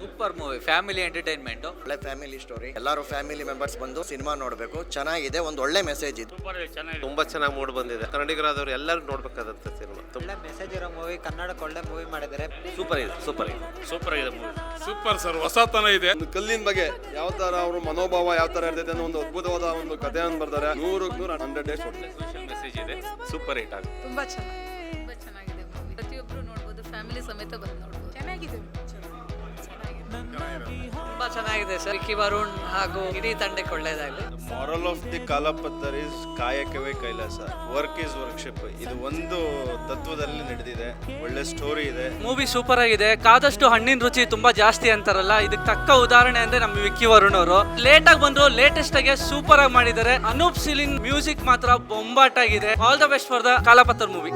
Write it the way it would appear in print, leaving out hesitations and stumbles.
Super movie, family entertainment, ಒಳ್ಳೆ family story. ಎಲ್ಲರೂ family members ಬಂದು ಸಿನಿಮಾ ನೋಡಬೇಕು. ಚೆನ್ನಾಗಿದೆ, ಒಂದು ಒಳ್ಳೆ ಮೆಸೇಜ್ ಇದು. ತುಂಬಾ ಚೆನ್ನಾಗಿ ಮೂಡ್ ಬಂದಿದೆ. ಕನ್ನಡಿಗರಾದವರು ಎಲ್ಲರೂ ನೋಡ್ಬೇಕಾದಂತ ಸಿನಿಮಾ. ಒಳ್ಳೆ ಮೆಸೇಜ್ ಇರೋ ಮೂವಿ, ಕನ್ನಡಕ್ಕೆ ಒಳ್ಳೆ ಮೂವಿ ಮಾಡಿದ್ದಾರೆ. ಸೂಪರ್ ಇದೆ, ಸೂಪರ್ ಆಗಿದೆ ಮೂವಿ. ಸೂಪರ್ ಸರ್, ಹೊಸತನ ಇದೆ. ಒಂದು ಕಲ್ಲಿನ ಬಗ್ಗೆ ಯಾವ ತರ ಅವ್ರ ಮನೋಭಾವ ಯಾವ ತರ ಇರ್ತೈತೆ ಅನ್ನೋ ಒಂದು ಅದ್ಭುತವಾದ ಒಂದು ಕಥೆಯನ್ನು ಬರ್ತಾರೆ. 100ಕ್ಕೆ 100 ಡೇಸ್ ಸೋಷಿಯಲ್ ಮೆಸೇಜ್ ಇದೆ. ಸೂಪರ್ ಹಿಟ್ ಆಗಿದೆ. ತುಂಬಾ ಚೆನ್ನಾಗಿದೆ ಮೂವಿ. ಪ್ರತಿಯೊಬ್ಬರು ನೋಡ್ಬೋದು, ಫ್ಯಾಮಿಲಿ ಸಮೇತ ಬಂದು ನೋಡ್ಬೋದು. ಚೆನ್ನಾಗಿದೆ. ತುಂಬಾ ಚೆನ್ನಾಗಿದೆ ಸರ್. ವಿಕ್ಕಿ ವರುಣ್ ಹಾಗೂ ಇಡೀ ತಂಡಕ್ಕೆ ಒಳ್ಳೇದಾಗಲಿ. ಮಾರಲ್ ಆಫ್ ದಿ ಕಾಲಪತ್ತರ್ ಇಸ್ ಕಾಯಕವೇ ಕೈಲಾಸ, ವರ್ಕ್ ಇಸ್ ವರ್ಕ್ಶಿಪ್. ಇದು ಒಂದು ತತ್ವದಲ್ಲಿ ನಡೆದಿದೆ. ಒಳ್ಳೆ ಸ್ಟೋರಿ ಇದೆ. ಮೂವಿ ಸೂಪರ್ ಆಗಿದೆ. ಕಾದಷ್ಟು ಹಣ್ಣಿನ ರುಚಿ ತುಂಬಾ ಜಾಸ್ತಿ ಅಂತಾರಲ್ಲ, ಇದಕ್ಕೆ ತಕ್ಕ ಉದಾಹರಣೆ ಅಂದ್ರೆ ನಮ್ಮ ವಿಕ್ಕಿ ವರುಣ್ ಅವರು. ಲೇಟ್ ಆಗಿ ಬಂದ್ರು, ಲೇಟೆಸ್ಟ್ ಆಗಿ ಸೂಪರ್ ಆಗಿ ಮಾಡಿದ್ದಾರೆ. ಅನೂಪ್ ಸಿಲಿನ್ ಮ್ಯೂಸಿಕ್ ಮಾತ್ರ ಬೊಂಬಾಟ್ ಆಗಿದೆ. All the best for the Kaalapatthar movie.